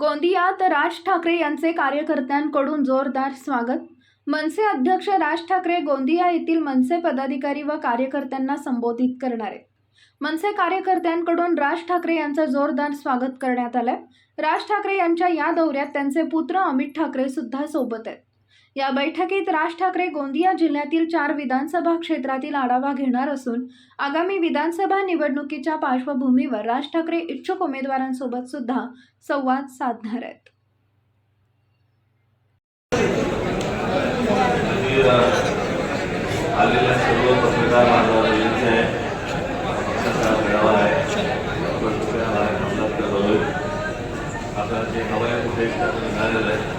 गोंदियात राज ठाकरे यांचे कार्यकर्त्यांकडून जोरदार स्वागत. मनसे अध्यक्ष राज ठाकरे गोंदिया येथील मनसे पदाधिकारी व कार्यकर्त्यांना संबोधित करणार आहेत. मनसे कार्यकर्त्यांकडून राज ठाकरे यांचे जोरदार स्वागत करण्यात आले. राज ठाकरे यांच्या या दौऱ्यात त्यांचे पुत्र अमित ठाकरे सुद्धा सोबत आहेत. या बैठकीत राज ठाकरे गोंदिया जिल्ह्यातील 4 विधानसभा क्षेत्रातील आढावा घेणार असून आगामी विधानसभा निवडणुकीच्या पार्श्वभूमीवर राज ठाकरे इच्छुक उमेदवारांसोबत सुद्धा संवाद साधणार आहेत. आलेल्या सर्व पत्रकार बांधवांचे मेळावा आहे. आपल्याला जे हवं आहे कुठे झालेलं आहे.